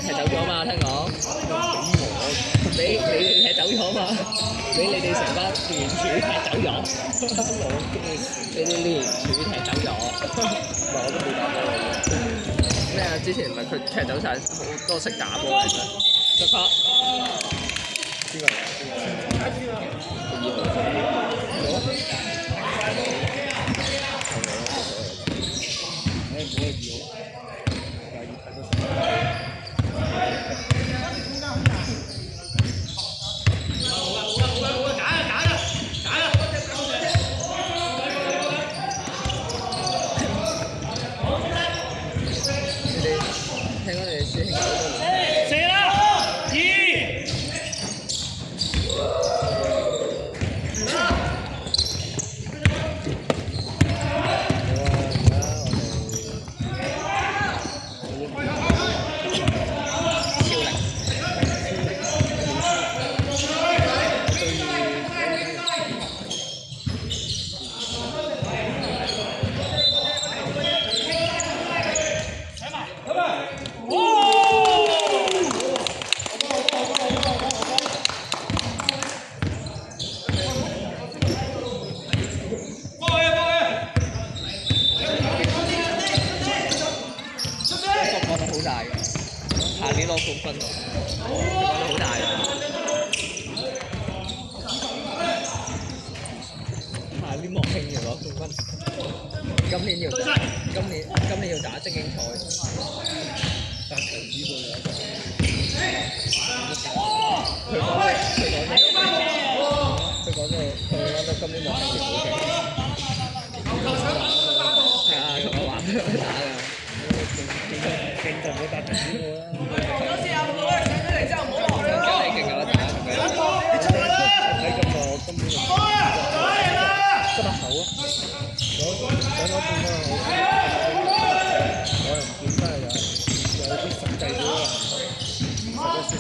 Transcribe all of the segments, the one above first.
踢走咗嘛？聽講俾你哋踢走咗嘛？俾你哋成班聯署踢走咗，你哋聯署踢走咗，我都冇打波咩啊？之前唔係佢踢走晒好多識打波嘅咩？即刻邊個嚟？聽講你哋師兄射啦！2好大嘅，下年攞冠軍喎，佢講得好大嘅。下年莫慶要攞冠軍，今年要打精英賽，但係場子過咗。佢講到今年莫慶要好勁。係啊，同我玩佢打㗎。勁就唔好打場子過啦。梗係勁有得打，你出嚟啦！睇咁耐，我根本就得把口啊！想攞冠軍我又唔見得有啲實際啲嘅行為，或者識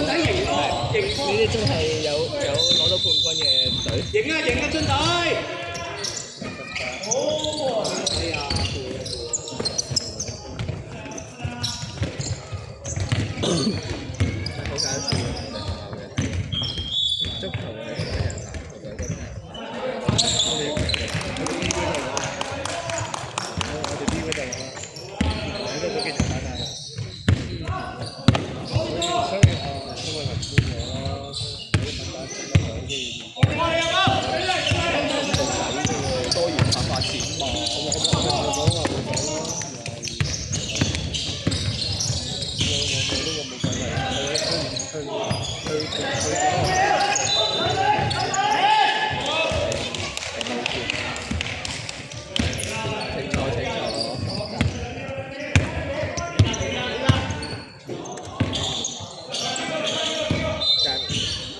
呢啲真係有攞到冠軍嘅隊。贏啊進隊！哎呀，好搞笑足球係咁樣籃球係真係。我哋 B 嗰隊喺度都幾長打㗎。多元化發展嘛，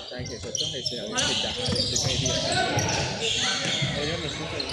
但係其實都係時候要抉擇下最尾啲人。我而家咪選擇要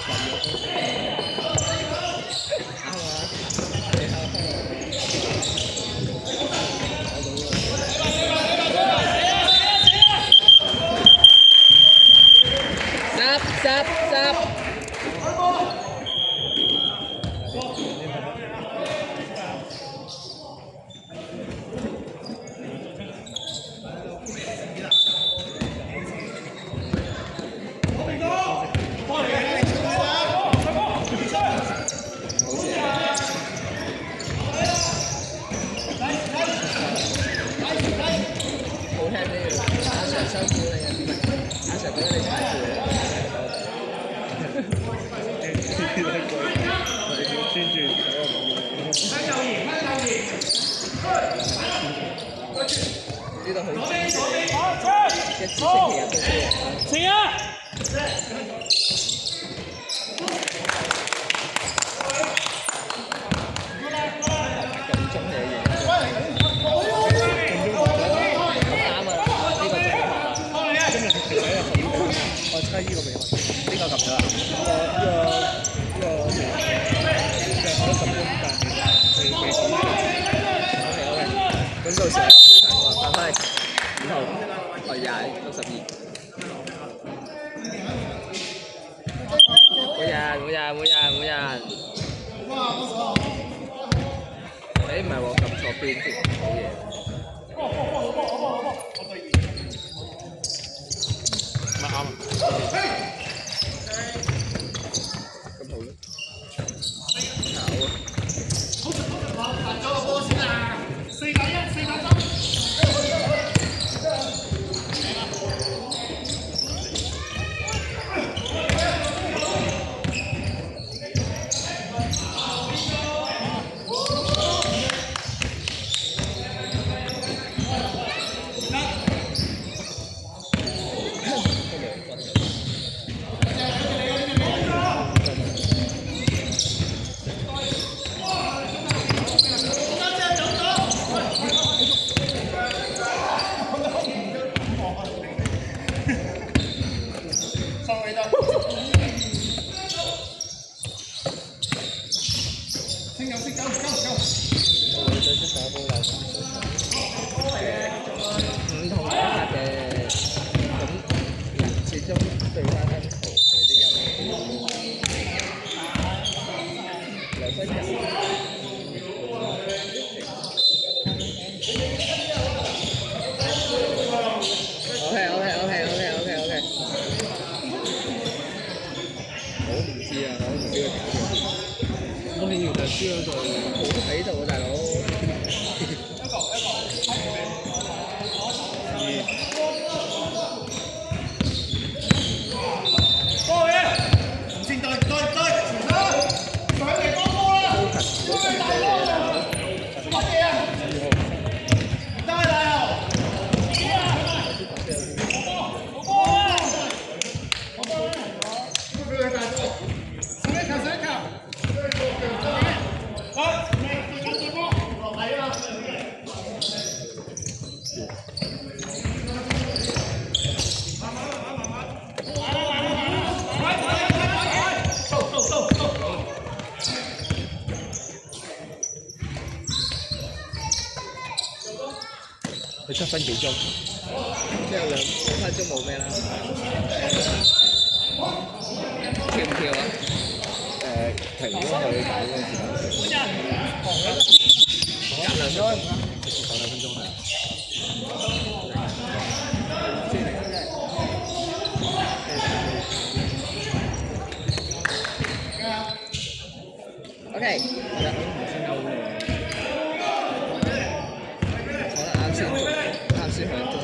呢度好正嘅，一至星期日都知。停啊！咁中嘅嘢，咁中學咗，啱啊！呢個正確。今日係其實一個好。啊依個未開，呢個撳咗啦。呢個就可以撳咗，但係未撳。OK，咁到時翻返嚟然後我22 62。冇人。誒唔係喎，撳錯邊添，好嘢。咪啱啊！咁好咯。唔同講法嘅，咁始終對翻分圖佢啲音兩分人。OK。我唔知啊，我唔知佢搞咩。我見原來輸咗就冇喺度啊，大佬。佢7分幾鐘，即係2分鐘冇咩啦。跳唔跳啊？停咗佢搞嗰個時間。減2分鐘，直接講2分鐘係。OK，好啦。啱先響鐘。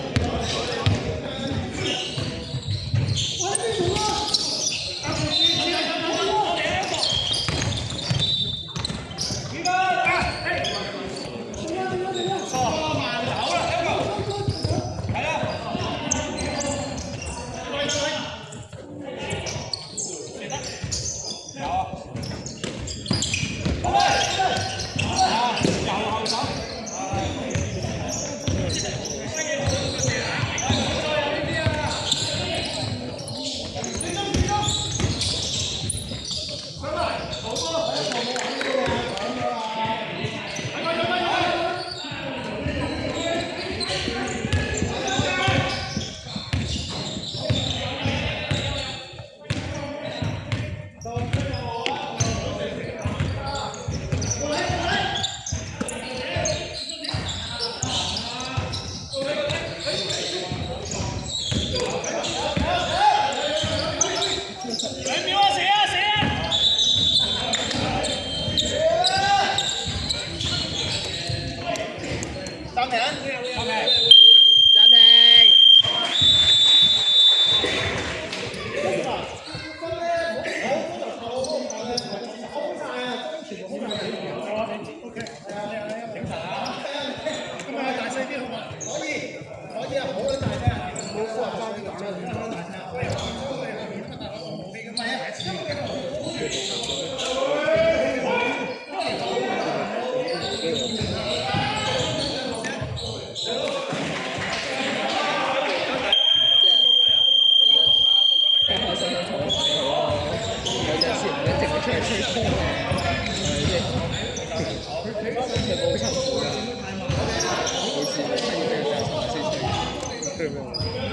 咁樣，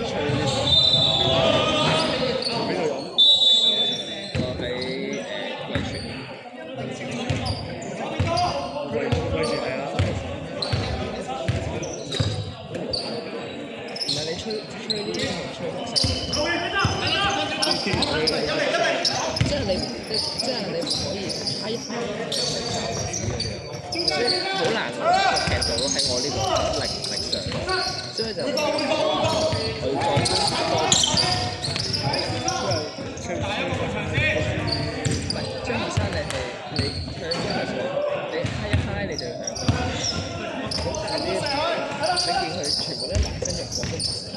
吹呢啲。邊度飲？我喺貴泉。貴泉係啦。唔係你吹呢啲同吹學生。即係你唔可以嗨一嗨，即係好難踢到喺我呢個力上，所以就佢再張學生你向張學生，你嗨一嗨你就向，你見佢全部都埋身入廣東話。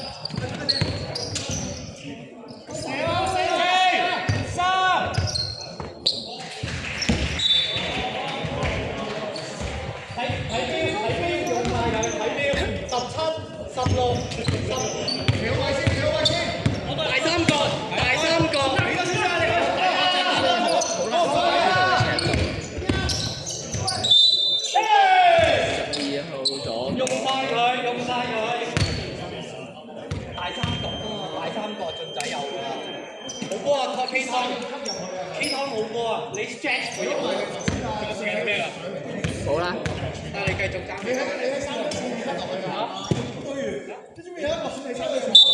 K 湯冇波啊！你 stretch 佢入去，仲有時間咩啦？好啦，但係你繼續爭。你喺3個線落去嚇，對完，跟住咪有一個算係3嘅時候。